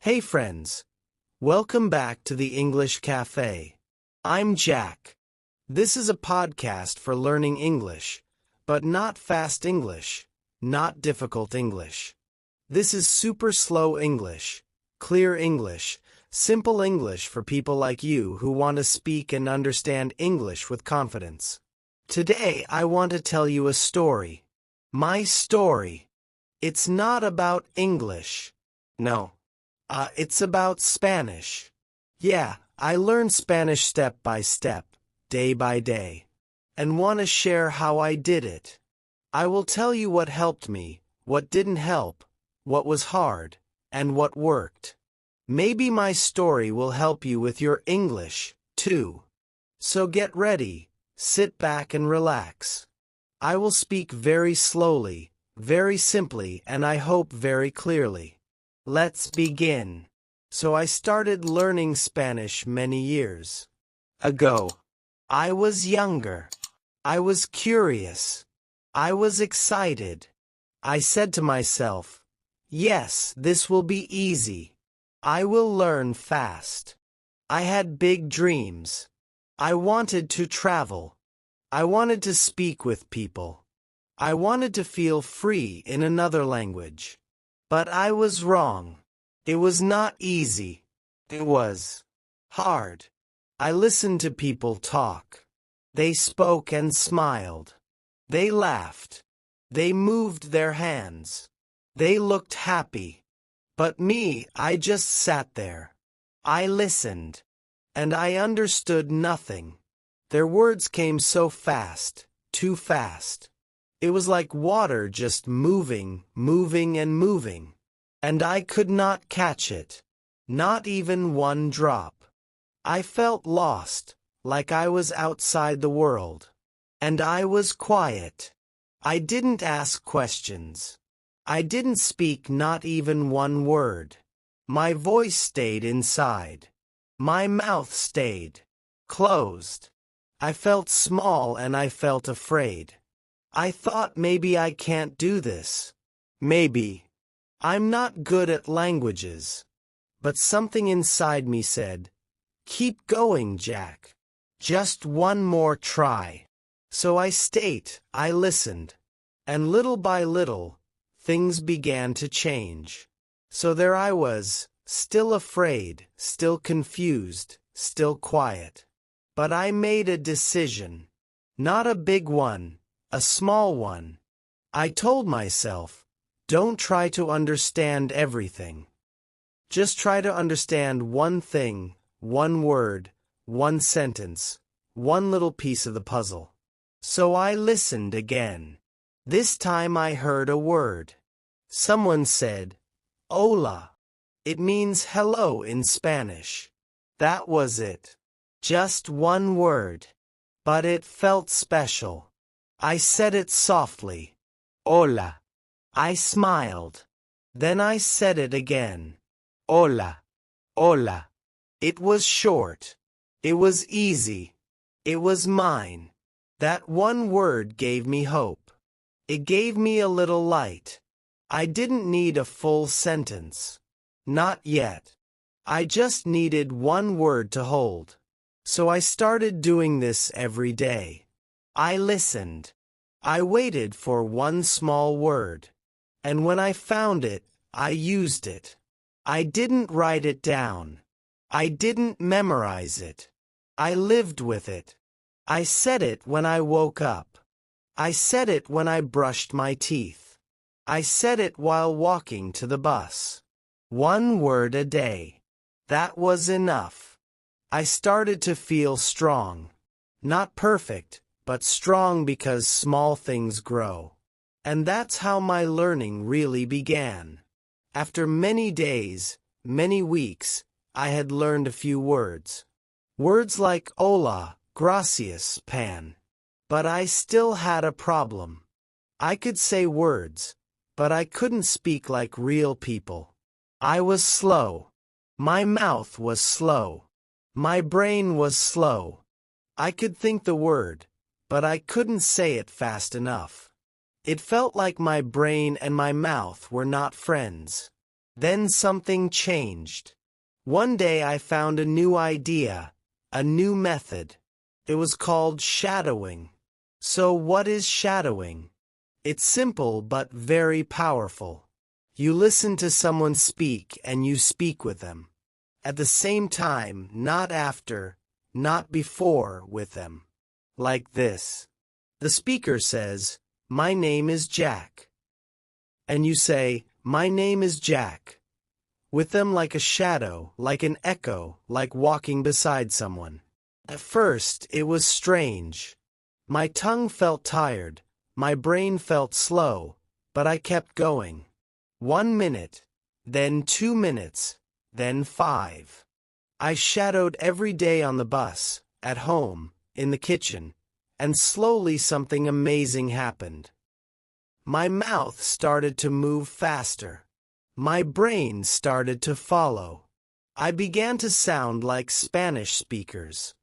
Hey friends, welcome back to the English Cafe. I'm Jack. This is a podcast for learning English, but not fast English, not difficult English. This is super slow English, clear English, simple English for people like you who want to speak and understand English with confidence. Today I want to tell you a story. My story. It's not about English. No. It's about Spanish. Yeah, I learned Spanish step by step, day by day, and want to share how I did it. I will tell you what helped me, what didn't help, what was hard, and what worked. Maybe my story will help you with your English, too. So get ready, sit back and relax. I will speak very slowly, very simply, and I hope very clearly. Let's begin. So I started learning Spanish many years ago. I was younger. I was curious. I was excited. I said to myself, yes, this will be easy. I will learn fast. I had big dreams. I wanted to travel. I wanted to speak with people. I wanted to feel free in another language. But I was wrong. It was not easy. It was hard. I listened to people talk. They spoke and smiled. They laughed. They moved their hands. They looked happy. But me, I just sat there. I listened. And I understood nothing. Their words came so fast, too fast. It was like water just moving, moving and moving. And I could not catch it. Not even one drop. I felt lost, like I was outside the world. And I was quiet. I didn't ask questions. I didn't speak not even one word. My voice stayed inside. My mouth stayed closed. I felt small and I felt afraid. I thought maybe I can't do this. Maybe. I'm not good at languages. But something inside me said, keep going, Jack. Just one more try. So I stayed, I listened. And little by little, things began to change. So there I was, still afraid, still confused, still quiet. But I made a decision. Not a big one. A small one. I told myself, don't try to understand everything. Just try to understand one thing, one word, one sentence, one little piece of the puzzle. So I listened again. This time I heard a word. Someone said, hola. It means hello in Spanish. That was it. Just one word. But it felt special. I said it softly. Hola. I smiled. Then I said it again. Hola. Hola. It was short. It was easy. It was mine. That one word gave me hope. It gave me a little light. I didn't need a full sentence. Not yet. I just needed one word to hold. So I started doing this every day. I listened. I waited for one small word. And when I found it, I used it. I didn't write it down. I didn't memorize it. I lived with it. I said it when I woke up. I said it when I brushed my teeth. I said it while walking to the bus. One word a day. That was enough. I started to feel strong. Not perfect, but strong because small things grow. And that's how my learning really began. After many days, many weeks, I had learned a few words. Words like hola, gracias, pan. But I still had a problem. I could say words, but I couldn't speak like real people. I was slow. My mouth was slow. My brain was slow. I could think the word, but I couldn't say it fast enough. It felt like my brain and my mouth were not friends. Then something changed. One day I found a new idea, a new method. It was called shadowing. So what is shadowing? It's simple but very powerful. You listen to someone speak and you speak with them. At the same time, not after, not before with them. Like this. The speaker says, "My name is Jack." And you say, "My name is Jack." With them like a shadow, like an echo, like walking beside someone. At first, it was strange. My tongue felt tired, my brain felt slow, but I kept going. 1 minute, then 2 minutes, then 5. I shadowed every day on the bus, at home, in the kitchen, and slowly something amazing happened. My mouth started to move faster. My brain started to follow. I began to sound like Spanish speakers.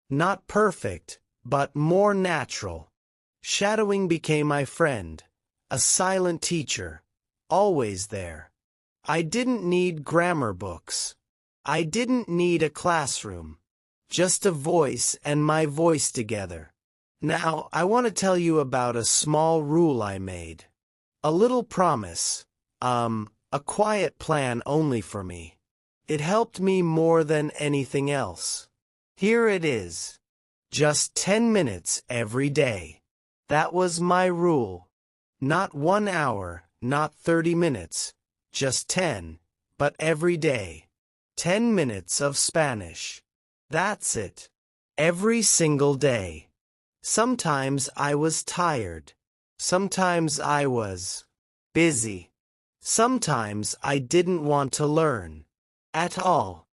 Not perfect, but more natural. Shadowing became my friend, a silent teacher, always there. I didn't need grammar books. I didn't need a classroom. Just a voice and my voice together. Now, I want to tell you about a small rule I made. A little promise, a quiet plan only for me. It helped me more than anything else. Here it is. Just 10 minutes every day. That was my rule. Not 1 hour, not 30 minutes, just 10, but every day. 10 minutes of Spanish. That's it. Every single day. Sometimes I was tired. Sometimes I was busy. Sometimes I didn't want to learn at all.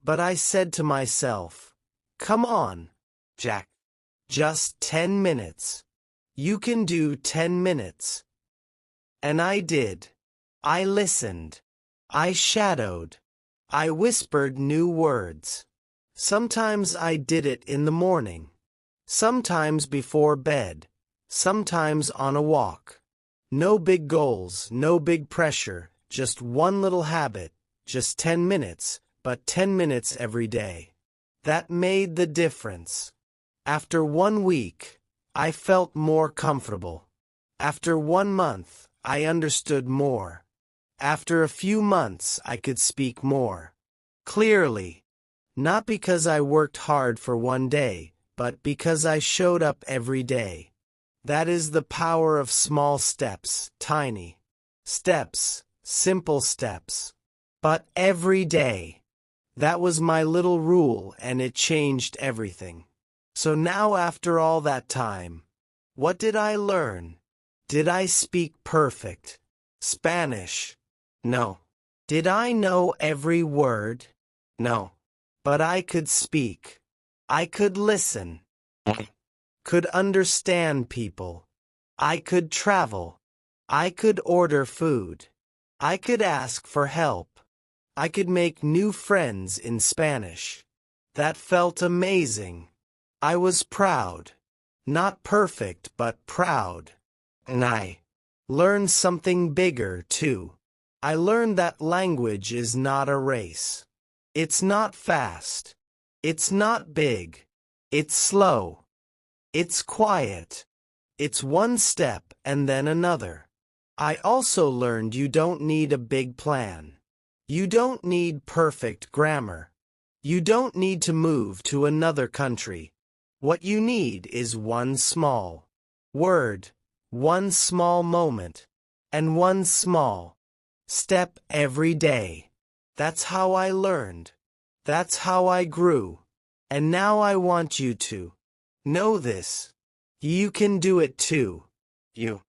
But I said to myself, "Come on, Jack. Just 10 minutes. You can do 10 minutes." And I did. I listened. I shadowed. I whispered new words. Sometimes I did it in the morning. Sometimes before bed. Sometimes on a walk. No big goals, no big pressure, just one little habit, just 10 minutes, but 10 minutes every day. That made the difference. After 1 week, I felt more comfortable. After 1 month, I understood more. After a few months, I could speak more clearly. Not because I worked hard for 1 day, but because I showed up every day. That is the power of small steps, tiny steps, simple steps. But every day. That was my little rule and it changed everything. So now after all that time, what did I learn? Did I speak perfect Spanish? No. Did I know every word? No. But I could speak. I could listen. Could understand people. I could travel. I could order food. I could ask for help. I could make new friends in Spanish. That felt amazing. I was proud. Not perfect, but proud. And I learned something bigger, too. I learned that language is not a race. It's not fast. It's not big. It's slow. It's quiet. It's one step and then another. I also learned you don't need a big plan. You don't need perfect grammar. You don't need to move to another country. What you need is one small word, one small moment, and one small step every day. That's how I learned. That's how I grew. And now I want you to know this. You can do it too. You.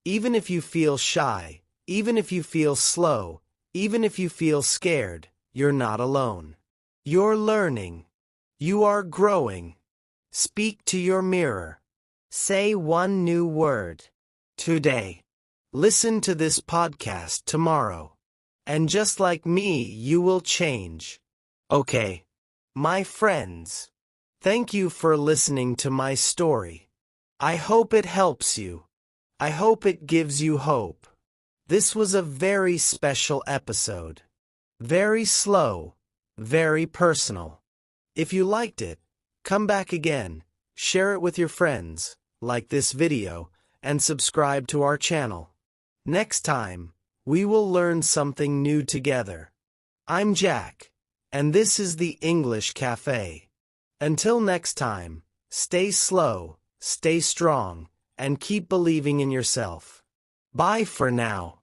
Even if you feel shy, even if you feel slow, even if you feel scared, you're not alone. You're learning. You are growing. Speak to your mirror. Say one new word today. Listen to this podcast tomorrow. And just like me, you will change. Okay. My friends, thank you for listening to my story. I hope it helps you. I hope it gives you hope. This was a very special episode. Very slow, very personal. If you liked it, come back again, share it with your friends, like this video, and subscribe to our channel. Next time, we will learn something new together. I'm Jack, and this is the English Cafe. Until next time, stay slow, stay strong, and keep believing in yourself. Bye for now.